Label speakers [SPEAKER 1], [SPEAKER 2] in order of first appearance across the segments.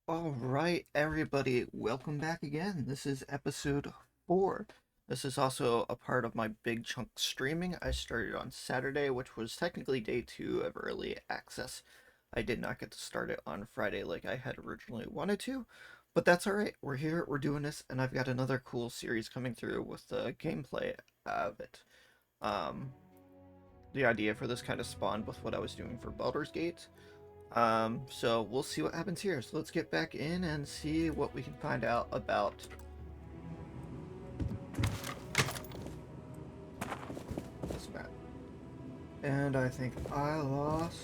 [SPEAKER 1] All right, everybody, welcome back again. This is episode 4. This is also a part of my big chunk streaming I started on Saturday, which was technically day 2 of early access. I did not get to start it on Friday like I had originally wanted to, but that's alright. We're here, we're doing this, and I've got another cool series coming through with the gameplay of it. Um, the idea for this kind of spawned with what I was doing for Baldur's Gate. So we'll see what happens here. So let's get back in and see what we can find out about this map. And I think I lost...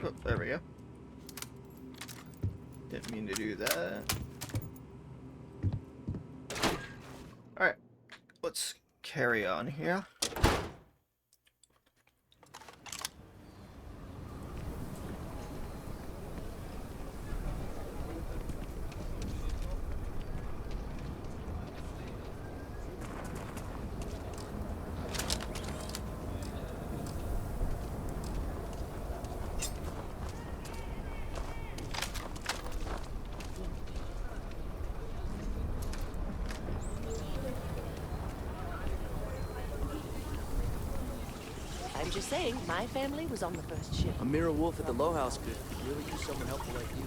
[SPEAKER 1] Oh, there we go. Didn't mean to do that. Alright, let's carry on here.
[SPEAKER 2] I'm just saying, my family was on the first ship.
[SPEAKER 3] A mirror wolf at the Low House could really use someone helpful like you.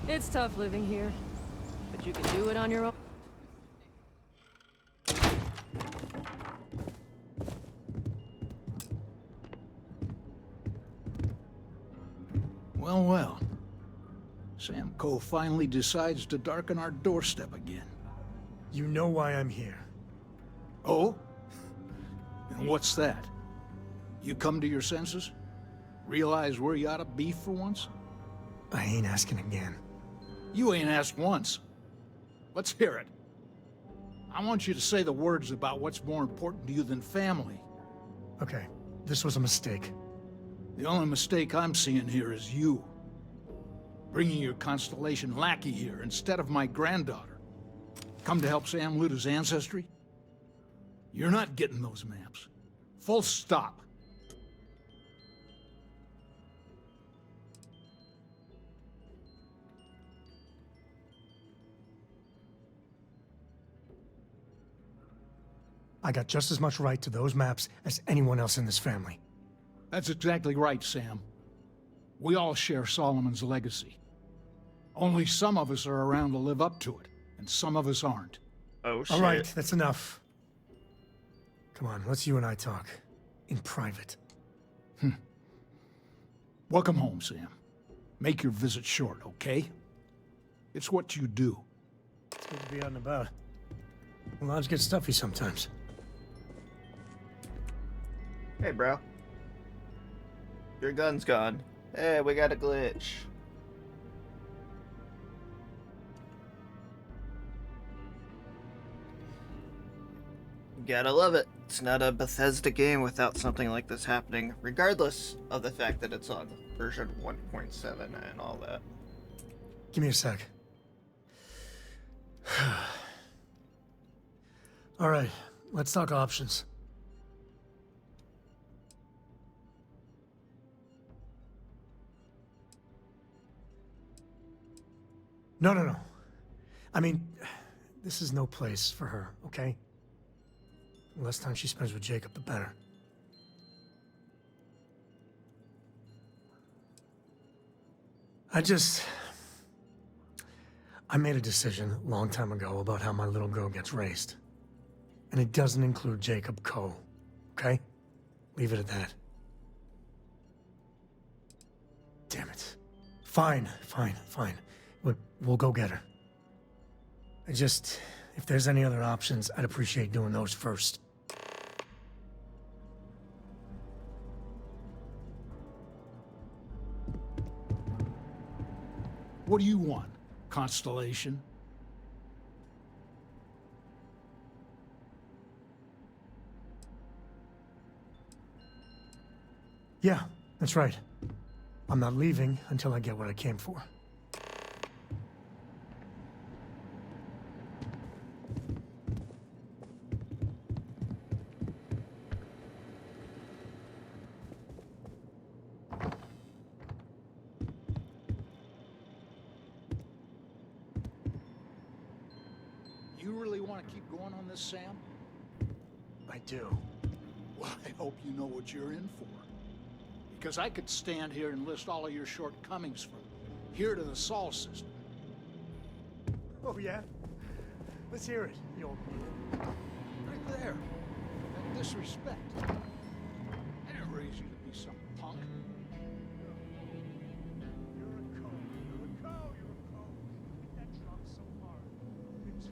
[SPEAKER 4] It's tough living here, but you can do it on your own.
[SPEAKER 5] Well, well. Sam Coe finally decides to darken our doorstep again.
[SPEAKER 6] You know why I'm here.
[SPEAKER 5] Oh? And what's that? You come to your senses? Realize where you ought to be for once?
[SPEAKER 6] I ain't asking again.
[SPEAKER 5] You ain't asked once. Let's hear it. I want you to say the words about what's more important to you than family.
[SPEAKER 6] Okay, this was a mistake.
[SPEAKER 5] The only mistake I'm seeing here is you. Bringing your Constellation lackey here instead of my granddaughter. Come to help Sam loot his ancestry? You're not getting those maps. Full stop.
[SPEAKER 6] I got just as much right to those maps as anyone else in this family.
[SPEAKER 5] That's exactly right, Sam. We all share Solomon's legacy. Only some of us are around to live up to it, and some of us aren't.
[SPEAKER 1] Oh shit.
[SPEAKER 6] All right, that's enough. Come on, let's you and I talk. In private.
[SPEAKER 5] Welcome home, Sam. Make your visit short, okay? It's what you do.
[SPEAKER 6] It's good to be out and about. Lives get stuffy sometimes.
[SPEAKER 1] Hey, bro. Your gun's gone. Hey, we got a glitch. Gotta love it. It's not a Bethesda game without something like this happening, regardless of the fact that it's on version 1.7 and all that.
[SPEAKER 6] Give me a sec. All right, let's talk options. No. I mean, this is no place for her, okay? The less time she spends with Jacob, the better. I made a decision a long time ago about how my little girl gets raised. And it doesn't include Jacob Coe, okay? Leave it at that. Damn it. Fine. We'll go get her. If there's any other options, I'd appreciate doing those first.
[SPEAKER 5] What do you want, Constellation?
[SPEAKER 6] Yeah, that's right. I'm not leaving until I get what I came for.
[SPEAKER 5] You really want to keep going on this, Sam?
[SPEAKER 6] I do.
[SPEAKER 5] Well, I hope you know what you're in for. Because I could stand here and list all of your shortcomings from here to the Sol system.
[SPEAKER 6] Oh, yeah? Let's hear it, you old...
[SPEAKER 5] Right there. That disrespect. I didn't raise you to be some punk.
[SPEAKER 6] You're a co. You're a co. You're a co. Hit that drum so hard. It's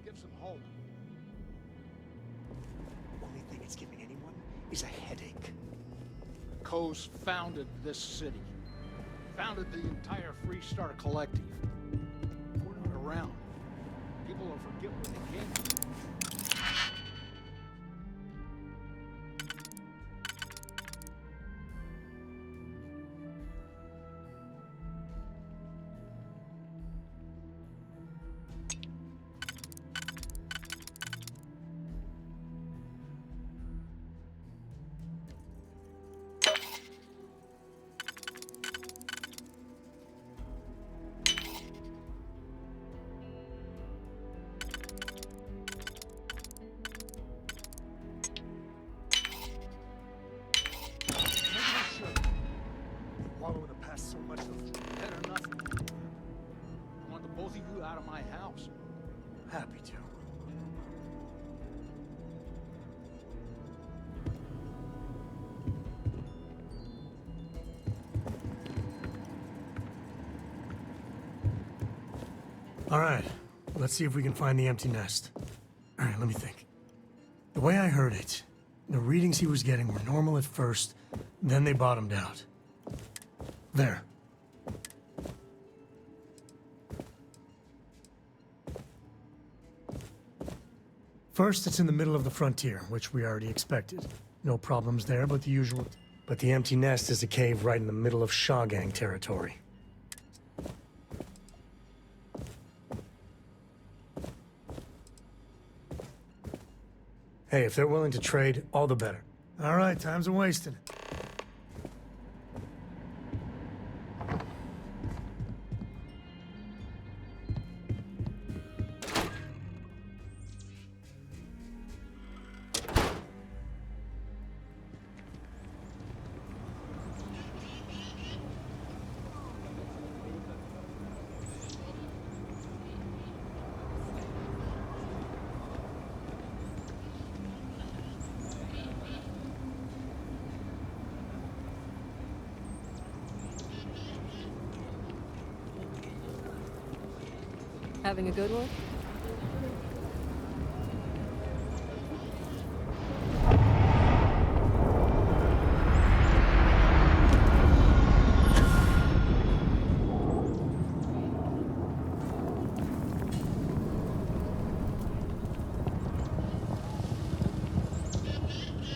[SPEAKER 5] Get some hope.
[SPEAKER 6] only thing it's giving anyone is a headache.
[SPEAKER 5] Coase founded this city. Founded the entire Freestar Collective. We're not around. People will forget where they came from.
[SPEAKER 6] Wallow in the past so much of
[SPEAKER 5] Better than nothing. I want the both of you out of my house.
[SPEAKER 6] happy to. All right, let's see if we can find the empty nest. All right, let me think. The way I heard it, the readings he was getting were normal at first, then they bottomed out. There. First, it's in the middle of the frontier, which we already expected. No problems there, but the usual. But the empty nest is a cave right in the middle of Shawgang territory. Hey, if they're willing to trade, all the better. All right, time's a wasting.
[SPEAKER 4] Having a good one?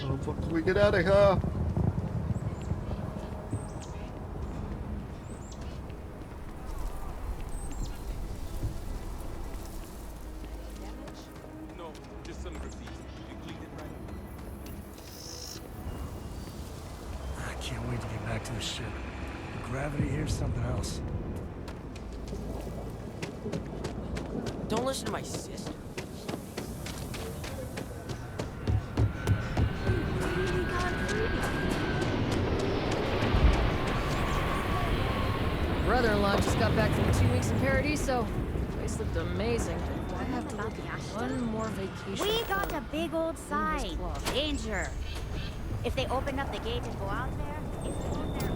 [SPEAKER 1] How the fuck do we get out of here?
[SPEAKER 7] No, just some graffiti. You clean it right.
[SPEAKER 6] I can't wait to get back to the ship. The gravity here's something else.
[SPEAKER 3] Don't listen to my sister.
[SPEAKER 4] Brother-in-law just got back from 2 weeks in Paradiso. Place looked amazing. I have to look at one more vacation.
[SPEAKER 8] We got
[SPEAKER 4] for
[SPEAKER 8] a big old sign.
[SPEAKER 4] club.
[SPEAKER 8] Danger. If they open up the gate and go out there, it's on there.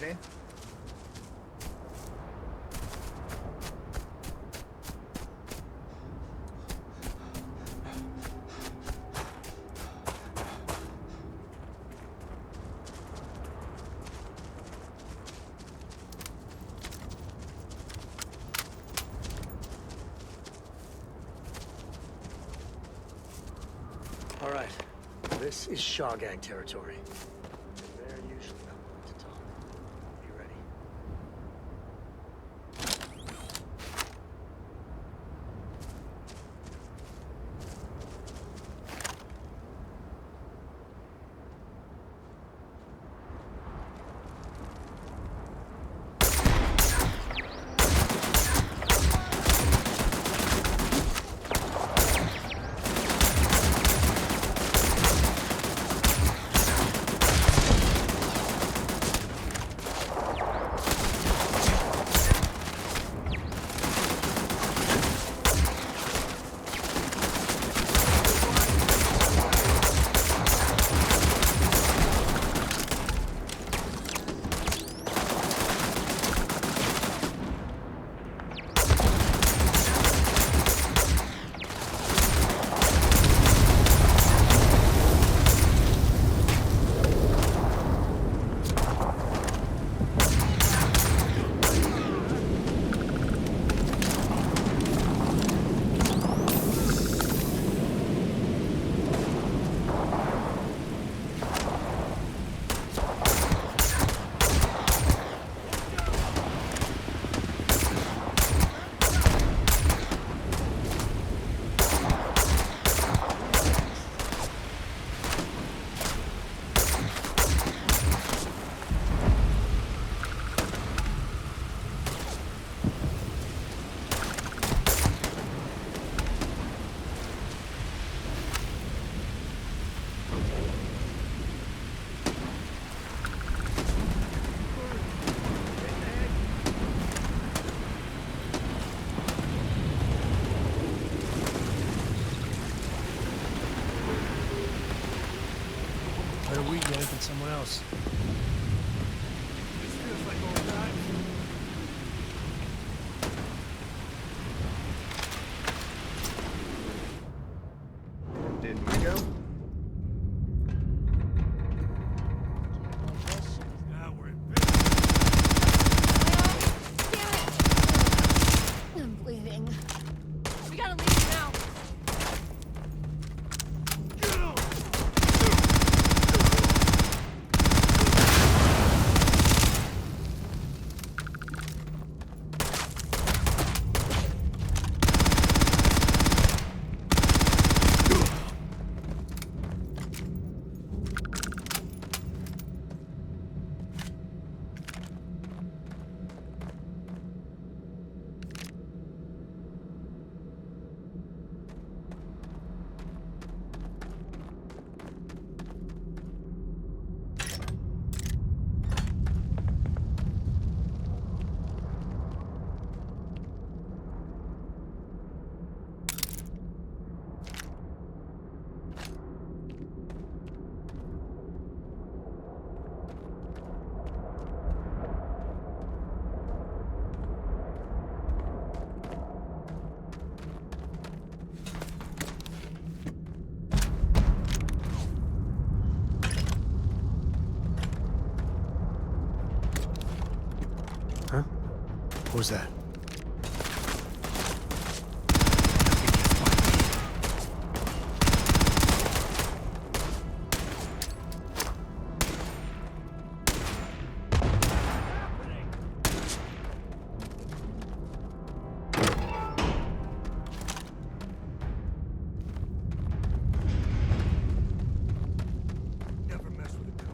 [SPEAKER 1] okay?
[SPEAKER 6] All right. This is Shaw Gang territory. They're usually not willing to talk. Be ready. Better we get it than someone else.
[SPEAKER 7] This feels like old times.
[SPEAKER 1] Did we go?
[SPEAKER 7] Now we're in
[SPEAKER 4] I'm bleeding.
[SPEAKER 2] We gotta leave now.
[SPEAKER 6] What was that?
[SPEAKER 7] Never mess with a code.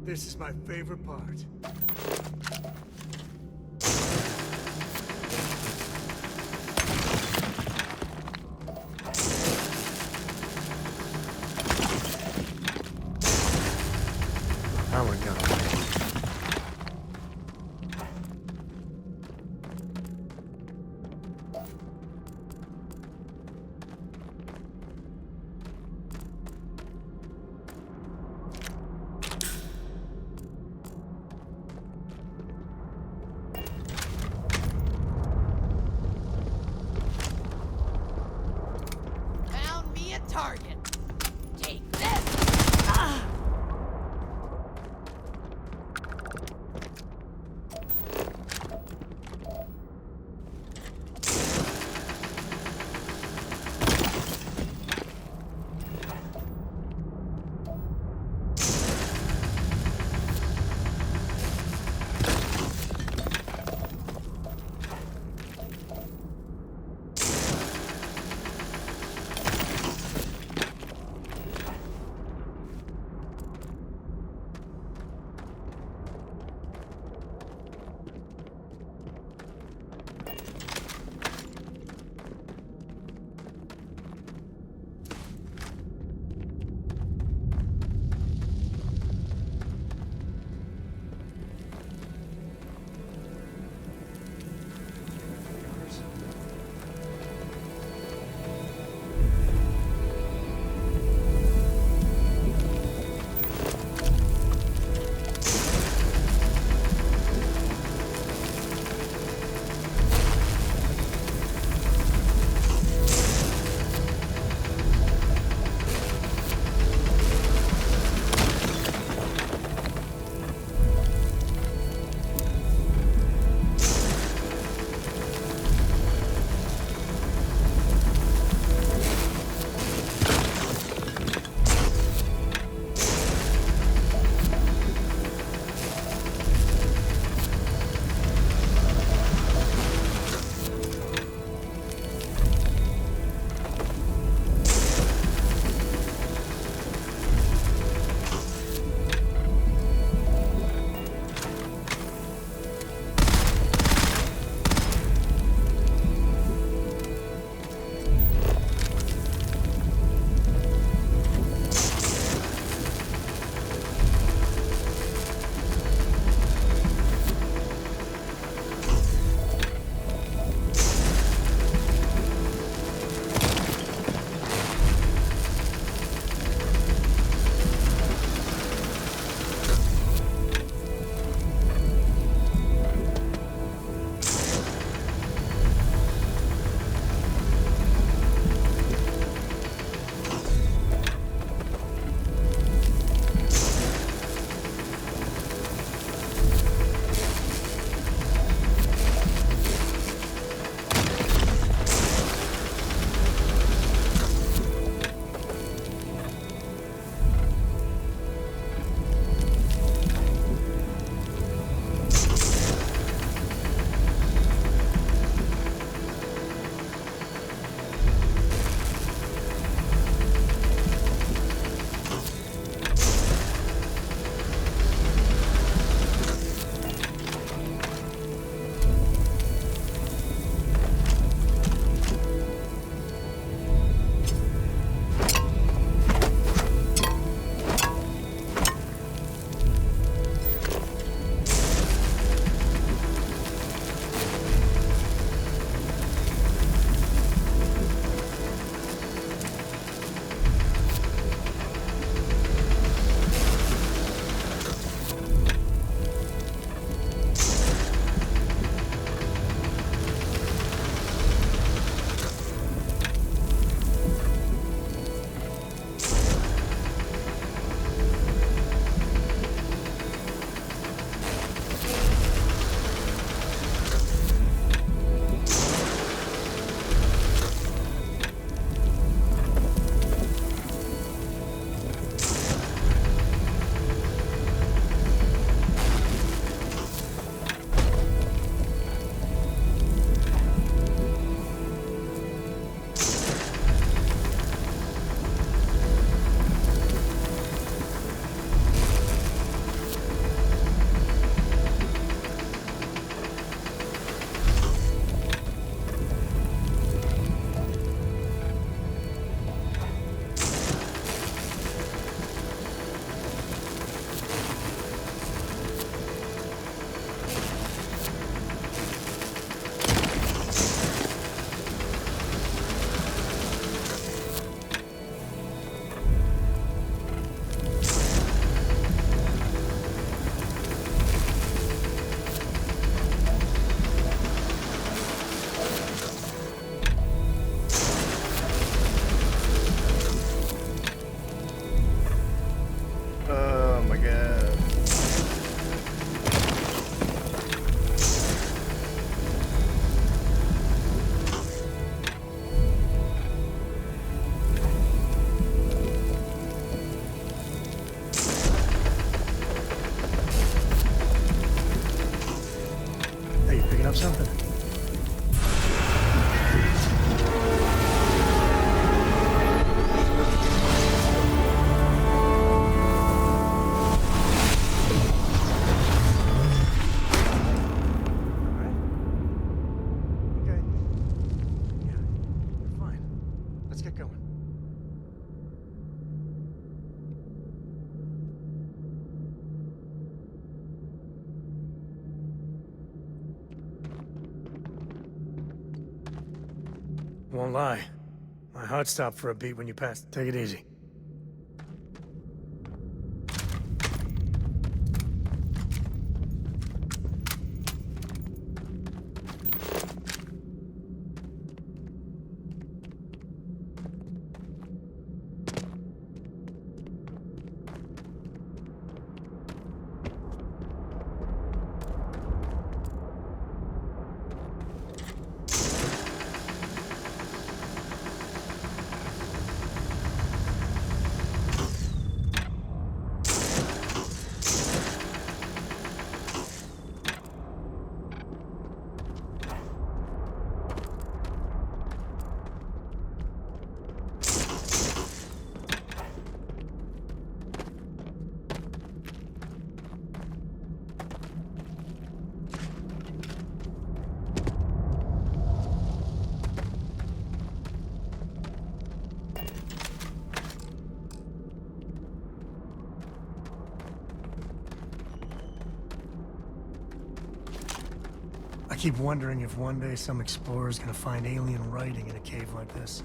[SPEAKER 7] This is my favorite part.
[SPEAKER 6] something? Okay. Yeah, you're fine. Let's get going. Won't lie. My heart stopped for a beat when you passed. Take it easy. I keep wondering if one day some explorer's gonna find alien writing in a cave like this.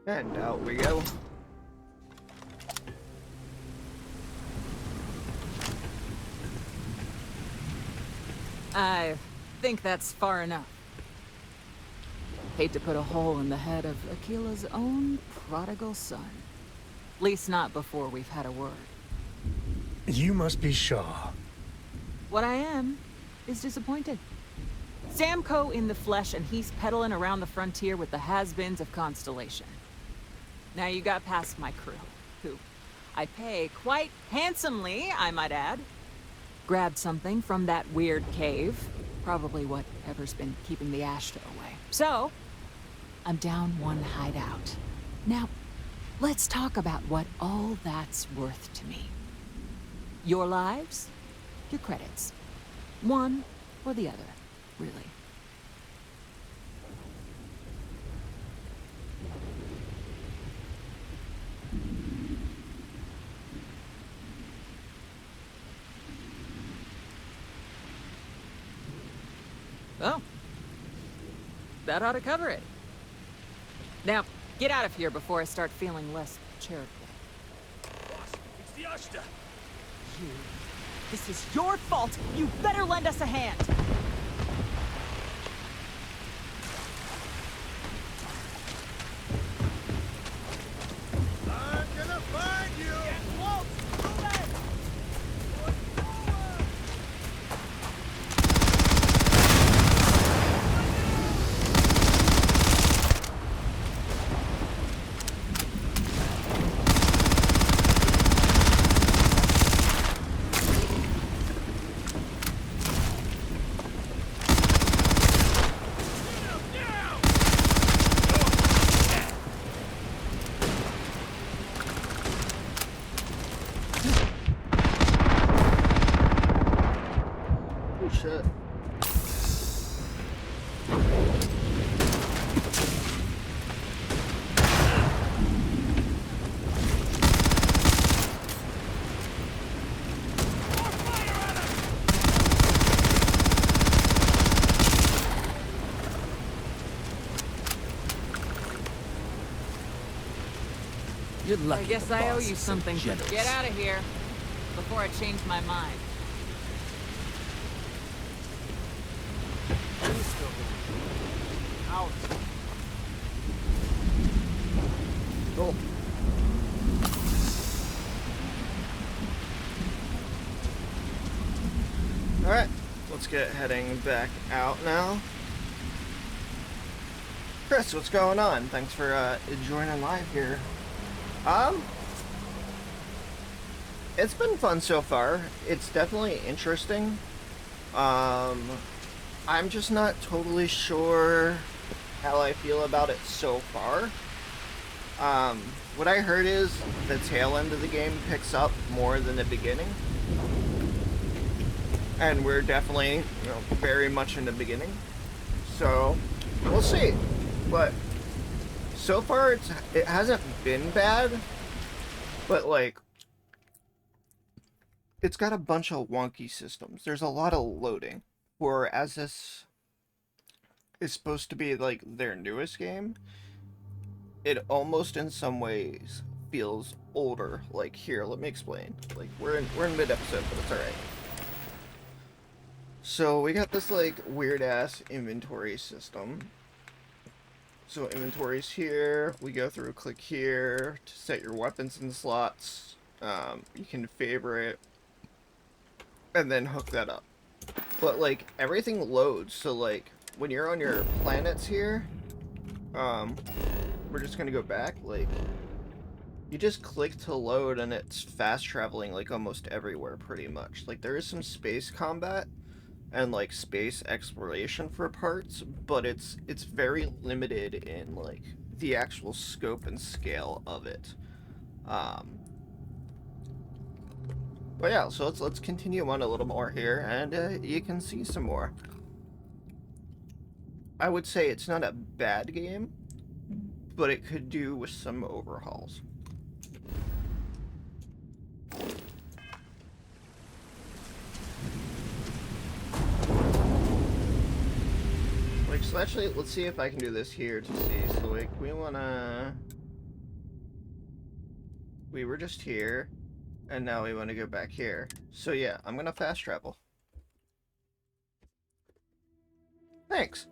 [SPEAKER 1] And out we go.
[SPEAKER 9] I think that's far enough. Hate to put a hole in the head of Akila's own prodigal son. At least not before we've had a word.
[SPEAKER 6] You must be Shaw.
[SPEAKER 9] What I am is disappointed. Samco in the flesh, and he's peddling around the frontier with the has-beens of Constellation. Now you got past my crew, who I pay quite handsomely, I might add. Grabbed something from that weird cave. Probably whatever's been keeping the Ashta away. So, I'm down one hideout. Now, let's talk about what all that's worth to me. Your lives, your credits. One or the other, really. Oh. That ought to cover it. Now, get out of here before I start feeling less charitable.
[SPEAKER 7] Boss, it's the Ashta.
[SPEAKER 9] You. This is your fault! You better lend us a hand!
[SPEAKER 7] I'm gonna find you! Get close! Move it!
[SPEAKER 1] Oh shit.
[SPEAKER 3] You're lucky.
[SPEAKER 9] I guess
[SPEAKER 3] the
[SPEAKER 9] I owe
[SPEAKER 3] boss
[SPEAKER 9] you
[SPEAKER 3] is so
[SPEAKER 9] something.
[SPEAKER 3] generous.
[SPEAKER 9] Get out of here before I change my mind.
[SPEAKER 7] Out.
[SPEAKER 1] Cool. Alright, let's get heading back out now. Chris, what's going on? Thanks for joining live here. It's been fun so far. It's definitely interesting. I'm just not totally sure how I feel about it so far. What I heard is the tail end of the game picks up more than the beginning. And we're definitely, you know, very much in the beginning. So, we'll see. But so far it hasn't been bad. But like, it's got a bunch of wonky systems. There's a lot of loading. Whereas this is supposed to be like their newest game, it almost in some ways feels older. Like, here, let me explain. Like, we're in mid-episode, but it's alright. So we got this like weird ass inventory system. So inventory's here. We go through, click here to set your weapons in slots. You can favorite and then hook that up. But like everything loads. So like when you're on your planets here, we're just gonna go back. Like you just click to load and it's fast traveling like almost everywhere pretty much. Like there is some space combat and like space exploration for parts, but it's very limited in like the actual scope and scale of it. But yeah, so let's continue on a little more here, and you can see some more. I would say it's not a bad game, but it could do with some overhauls. Like, so actually, let's see if I can do this here to see. So like, we were just here, and now we wanna go back here. So yeah, I'm gonna fast travel. Thanks.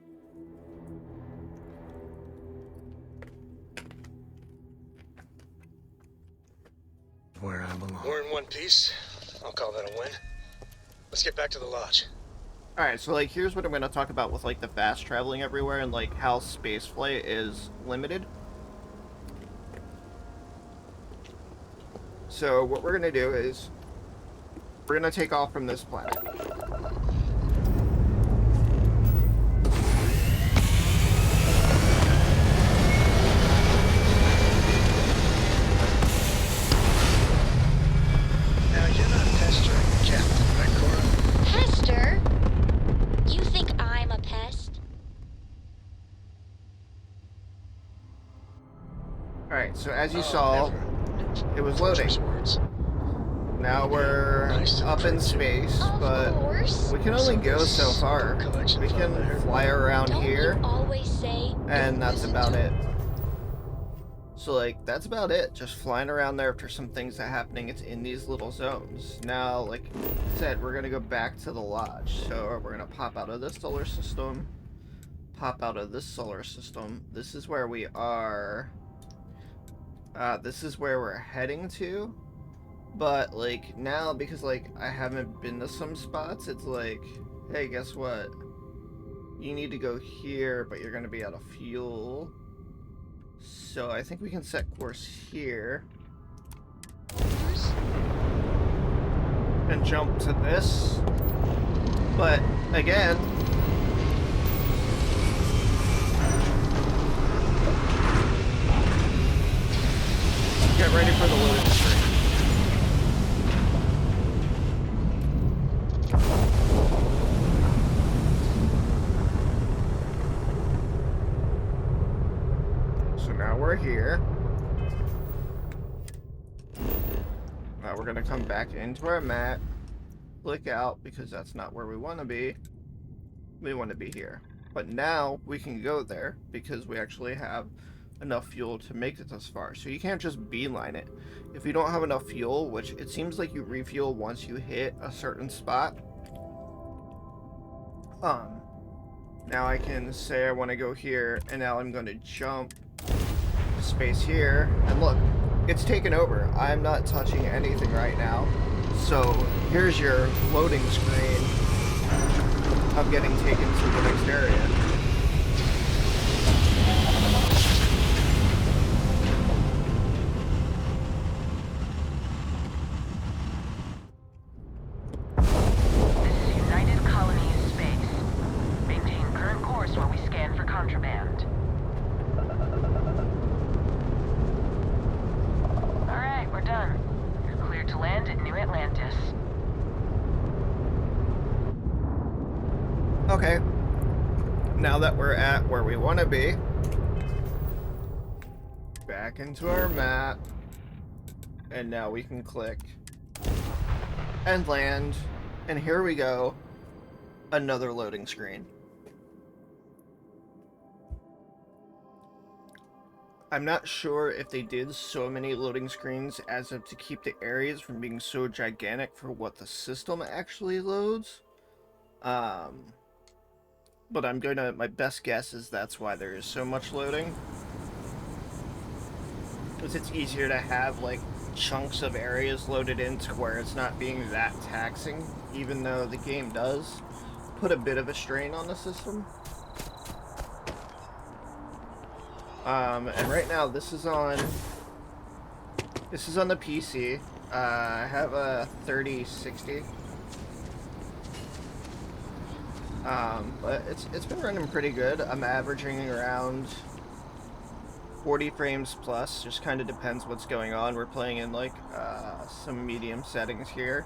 [SPEAKER 6] Where I belong.
[SPEAKER 7] We're in one piece. I'll call that a win. Let's get back to the lodge.
[SPEAKER 1] Alright, so like here's what I'm gonna talk about with like the fast traveling everywhere and like how spaceflight is limited. So what we're gonna do is we're gonna take off from this planet.
[SPEAKER 7] Now you're not Pester, Captain, right, Cora?
[SPEAKER 8] Pester? You think I'm a pest?
[SPEAKER 1] Alright, so as you saw, it was loading.
[SPEAKER 7] Words.
[SPEAKER 1] Now we're
[SPEAKER 7] Nice to
[SPEAKER 1] up in
[SPEAKER 7] print.
[SPEAKER 1] space,
[SPEAKER 8] Of
[SPEAKER 1] but
[SPEAKER 8] course.
[SPEAKER 1] we can only go so far.
[SPEAKER 7] Collection
[SPEAKER 1] We
[SPEAKER 7] file
[SPEAKER 1] can
[SPEAKER 7] there.
[SPEAKER 1] fly around
[SPEAKER 8] Don't
[SPEAKER 1] here,
[SPEAKER 8] you always say
[SPEAKER 1] and that's
[SPEAKER 8] listen
[SPEAKER 1] about
[SPEAKER 8] to
[SPEAKER 1] it. So like, that's about it. Just flying around there after some things are happening. It's in these little zones. Now, like I said, we're gonna go back to the lodge. So we're gonna pop out of this solar system, pop out of this solar system. This is where we are. This is where we're heading to. But like now, because like I haven't been to some spots, it's like, hey, guess what? You need to go here, but you're gonna be out of fuel. So I think we can set course here and jump to this. But again, get ready for the loading screen. So now we're here. Now we're gonna come back into our map, click out because that's not where we want to be. We want to be here. But now we can go there because we actually have enough fuel to make it this far. So you can't just beeline it. If you don't have enough fuel, which it seems like you refuel once you hit a certain spot. Now I can say I want to go here, and now I'm going to jump space here, and look, it's taken over. I'm not touching anything right now. So here's your loading screen of getting taken to the next area.
[SPEAKER 10] This is United Colony in space. Maintain current course while we scan for contraband. Alright, we're done. You're cleared to land at New Atlantis.
[SPEAKER 1] Okay. Now that we're at where we want to be, back into our map, and now we can click and land, and here we go, another loading screen. I'm not sure if they did so many loading screens as of to keep the areas from being so gigantic for what the system actually loads. But my best guess is that's why there is so much loading. Because it's easier to have, like, chunks of areas loaded into where it's not being that taxing, even though the game does put a bit of a strain on the system. And right now, this is on the PC. I have a 3060. But it's been running pretty good. I'm averaging around 40 frames plus. Just kind of depends what's going on. We're playing in like some medium settings here.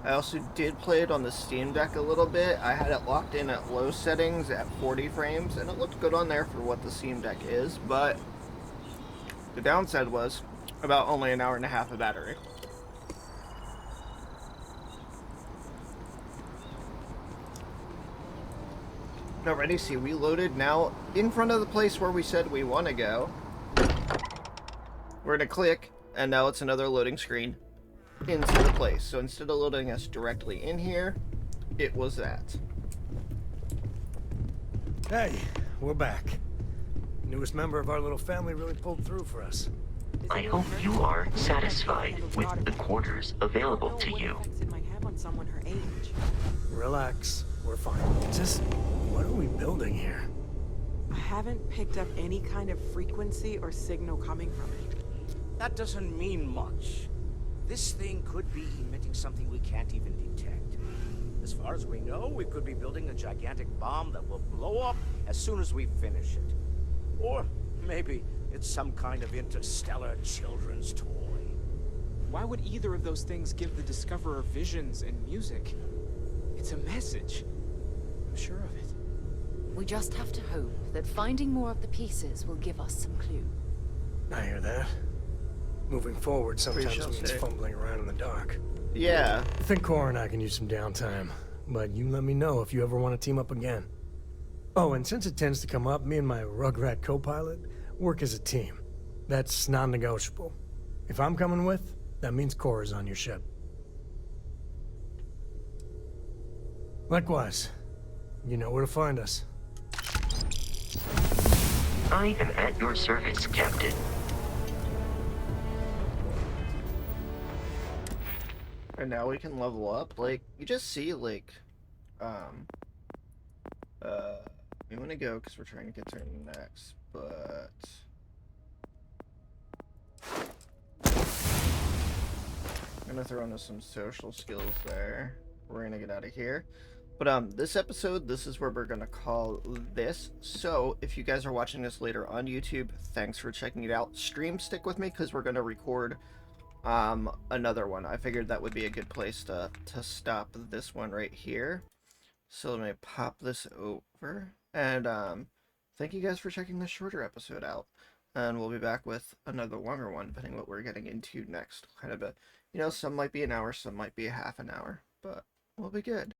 [SPEAKER 1] I also did play it on the Steam Deck a little bit. I had it locked in at low settings at 40 frames, and it looked good on there for what the Steam Deck is, but the downside was about only an hour and a half of battery. Already, see, we loaded now in front of the place where we said we want to go. We're going to click, and now it's another loading screen into the place. So instead of loading us directly in here, it was that.
[SPEAKER 6] Hey, we're back. Newest member of our little family really pulled through for us.
[SPEAKER 11] I hope you are satisfied with the quarters available to you.
[SPEAKER 12] It might have on someone her age.
[SPEAKER 6] Relax, we're fine. Just, what are we building here?
[SPEAKER 12] I haven't picked up any kind of frequency or signal coming from it.
[SPEAKER 3] That doesn't mean much. This thing could be emitting something we can't even detect. As far as we know, we could be building a gigantic bomb that will blow up as soon as we finish it. Or maybe it's some kind of interstellar children's toy.
[SPEAKER 13] Why would either of those things give the Discoverer visions and music? It's a message. I'm sure of it.
[SPEAKER 14] We just have to hope that finding more of the pieces will give us some clue.
[SPEAKER 6] I hear that. Moving forward sometimes means fumbling around in the dark.
[SPEAKER 1] Yeah.
[SPEAKER 6] I think Cora and I can use some downtime, but you let me know if you ever want to team up again. Oh, and since it tends to come up, me and my Rugrat co-pilot work as a team. That's non-negotiable. If I'm coming with, that means Cora's on your ship. Likewise, you know where to find us.
[SPEAKER 11] I am at your service, Captain.
[SPEAKER 1] And now we can level up. Like, you just see, like, we want to go because we're trying to get to our next, but I'm gonna throw into some social skills there. We're gonna get out of here. But this episode, this is where we're gonna call this. So if you guys are watching this later on YouTube, thanks for checking it out. Stick with me because we're gonna record another one. I figured that would be a good place to stop this one right here. So let me pop this over, and thank you guys for checking this shorter episode out, and we'll be back with another longer one depending what we're getting into next. Kind of a, you know, some might be an hour, some might be a half an hour, but we'll be good.